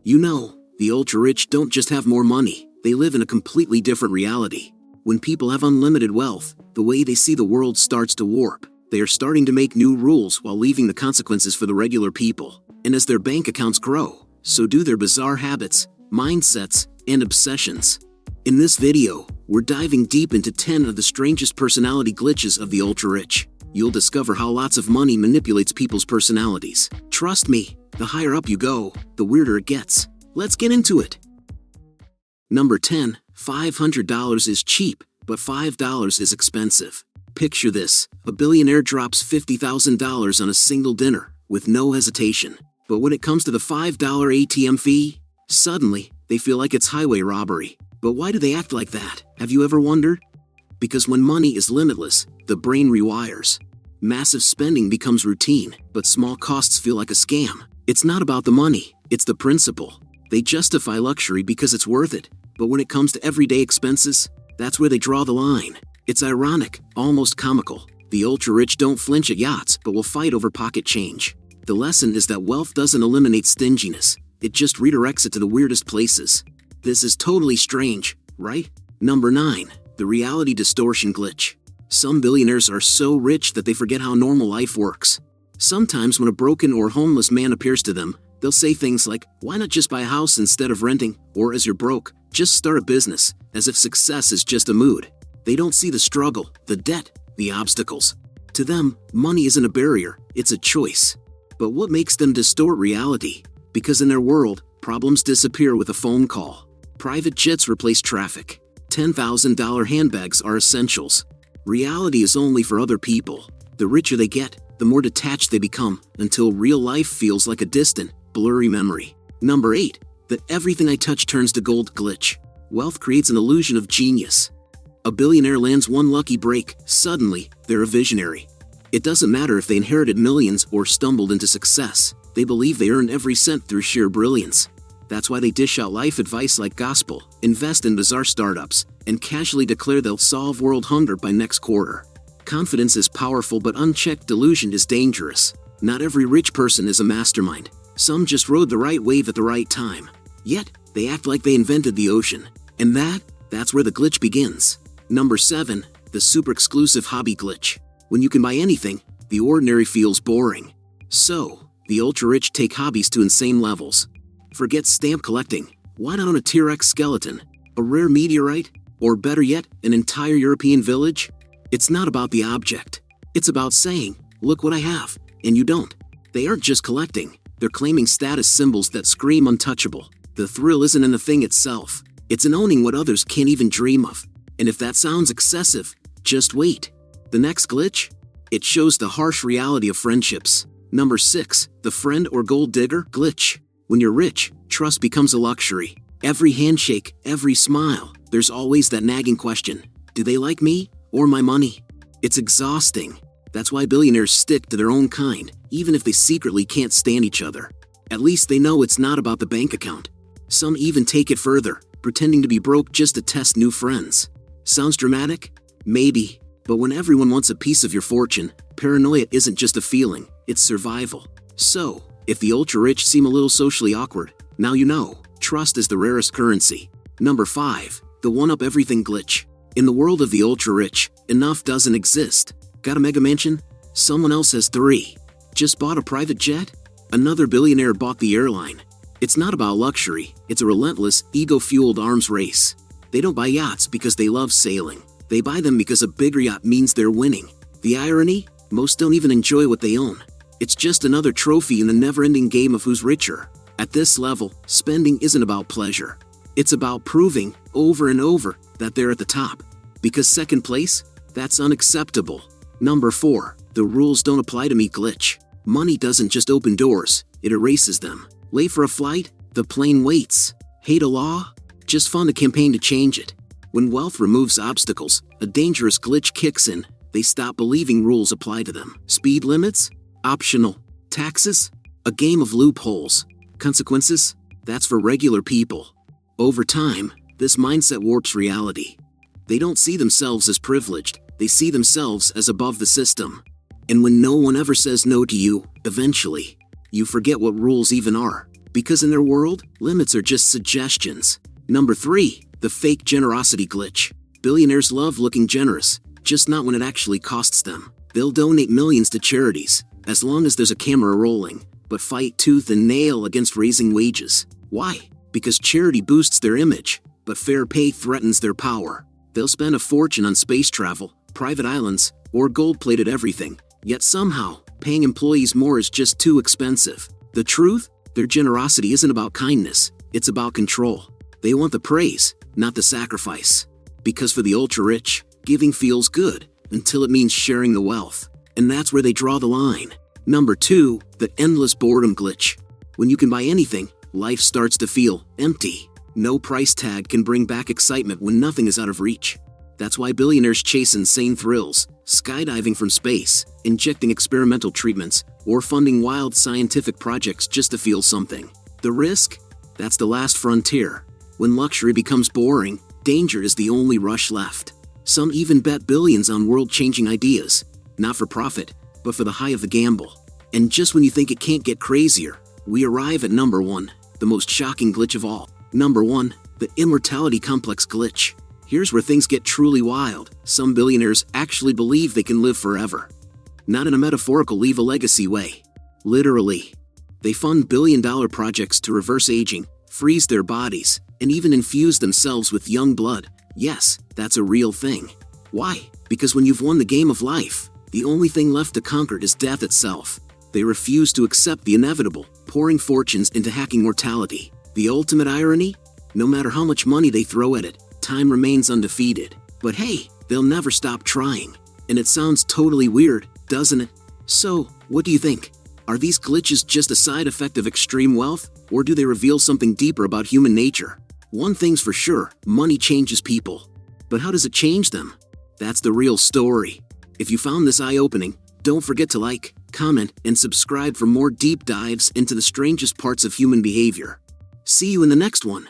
You know, the ultra-rich don't just have more money, they live in a completely different reality. When people have unlimited wealth, the way they see the world starts to warp. They are starting to make new rules while leaving the consequences for the regular people. And as their bank accounts grow, so do their bizarre habits, mindsets, and obsessions. In this video, we're diving deep into 10 of the strangest personality glitches of the ultra-rich. You'll discover how lots of money manipulates people's personalities. Trust me, the higher up you go, the weirder it gets. Let's get into it. Number 10, $500 is cheap, but $5 is expensive. Picture this, a billionaire drops $50,000 on a single dinner, with no hesitation. But when it comes to the $5 ATM fee, suddenly, they feel like it's highway robbery. But why do they act like that? Have you ever wondered? Because when money is limitless, the brain rewires. Massive spending becomes routine, but small costs feel like a scam. It's not about the money, it's the principle. They justify luxury because it's worth it, but when it comes to everyday expenses, that's where they draw the line. It's ironic, almost comical. The ultra-rich don't flinch at yachts, but will fight over pocket change. The lesson is that wealth doesn't eliminate stinginess, it just redirects it to the weirdest places. This is totally strange, right? Number 9, the reality distortion glitch. Some billionaires are so rich that they forget how normal life works. Sometimes when a broken or homeless man appears to them, they'll say things like, "Why not just buy a house instead of renting?" Or, "As you're broke, just start a business," as if success is just a mood. They don't see the struggle, the debt, the obstacles. To them, money isn't a barrier, it's a choice. But what makes them distort reality? Because in their world, problems disappear with a phone call. Private jets replace traffic. $10,000 handbags are essentials. Reality is only for other people. The richer they get, the more detached they become, until real life feels like a distant, blurry memory. Number 8, the everything I touch turns to gold glitch. Wealth creates an illusion of genius. A billionaire lands one lucky break, suddenly, they're a visionary. It doesn't matter if they inherited millions or stumbled into success, they believe they earned every cent through sheer brilliance. That's why they dish out life advice like gospel, invest in bizarre startups, and casually declare they'll solve world hunger by next quarter. Confidence is powerful, but unchecked delusion is dangerous. Not every rich person is a mastermind. Some just rode the right wave at the right time. Yet, they act like they invented the ocean. And that's where the glitch begins. Number 7, the super exclusive hobby glitch. When you can buy anything, the ordinary feels boring. So, the ultra-rich take hobbies to insane levels. Forget stamp collecting. Why not own a T-Rex skeleton? A rare meteorite? Or better yet, an entire European village? It's not about the object. It's about saying, "Look what I have," and you don't. They aren't just collecting. They're claiming status symbols that scream untouchable. The thrill isn't in the thing itself. It's in owning what others can't even dream of. And if that sounds excessive, just wait. The next glitch? It shows the harsh reality of friendships. Number 6, the friend or gold digger glitch. When you're rich, trust becomes a luxury. Every handshake, every smile, there's always that nagging question. Do they like me or my money? It's exhausting. That's why billionaires stick to their own kind, even if they secretly can't stand each other. At least they know it's not about the bank account. Some even take it further, pretending to be broke just to test new friends. Sounds dramatic? Maybe. But when everyone wants a piece of your fortune, paranoia isn't just a feeling, it's survival. So, if the ultra-rich seem a little socially awkward, now you know, trust is the rarest currency. Number 5, the one-up-everything glitch. In the world of the ultra-rich, enough doesn't exist. Got a mega mansion? Someone else has 3. Just bought a private jet? Another billionaire bought the airline. It's not about luxury, it's a relentless, ego-fueled arms race. They don't buy yachts because they love sailing. They buy them because a bigger yacht means they're winning. The irony? Most don't even enjoy what they own. It's just another trophy in the never-ending game of who's richer. At this level, spending isn't about pleasure. It's about proving, over and over, that they're at the top. Because second place? That's unacceptable. Number 4, the rules don't apply to me glitch. Money doesn't just open doors, it erases them. Late for a flight? The plane waits. Hate a law? Just fund a campaign to change it. When wealth removes obstacles, a dangerous glitch kicks in. They stop believing rules apply to them. Speed limits? Optional. Taxes? A game of loopholes. Consequences? That's for regular people. Over time, this mindset warps reality. They don't see themselves as privileged, they see themselves as above the system. And when no one ever says no to you, eventually, you forget what rules even are. Because in their world, limits are just suggestions. Number 3. The fake generosity glitch. Billionaires love looking generous, just not when it actually costs them. They'll donate millions to charities, as long as there's a camera rolling, but fight tooth and nail against raising wages. Why? Because charity boosts their image, but fair pay threatens their power. They'll spend a fortune on space travel, private islands, or gold-plated everything, yet somehow, paying employees more is just too expensive. The truth? Their generosity isn't about kindness, it's about control. They want the praise, not the sacrifice. Because for the ultra-rich, giving feels good, until it means sharing the wealth. And that's where they draw the line. Number 2. The endless boredom glitch. When you can buy anything, life starts to feel empty. No price tag can bring back excitement when nothing is out of reach. That's why billionaires chase insane thrills, skydiving from space, injecting experimental treatments, or funding wild scientific projects just to feel something. The risk? That's the last frontier. When luxury becomes boring, danger is the only rush left. Some even bet billions on world-changing ideas, not for profit, but for the high of the gamble. And just when you think it can't get crazier, we arrive at number 1, the most shocking glitch of all. Number 1. The immortality complex glitch. Here's where things get truly wild. Some billionaires actually believe they can live forever. Not in a metaphorical leave a legacy way. Literally. They fund billion-dollar projects to reverse aging, freeze their bodies, and even infuse themselves with young blood. Yes, that's a real thing. Why? Because when you've won the game of life, the only thing left to conquer is death itself. They refuse to accept the inevitable, pouring fortunes into hacking mortality. The ultimate irony? No matter how much money they throw at it, time remains undefeated. But hey, they'll never stop trying. And it sounds totally weird, doesn't it? So, what do you think? Are these glitches just a side effect of extreme wealth, or do they reveal something deeper about human nature? One thing's for sure, money changes people. But how does it change them? That's the real story. If you found this eye-opening, don't forget to like, comment, and subscribe for more deep dives into the strangest parts of human behavior. See you in the next one.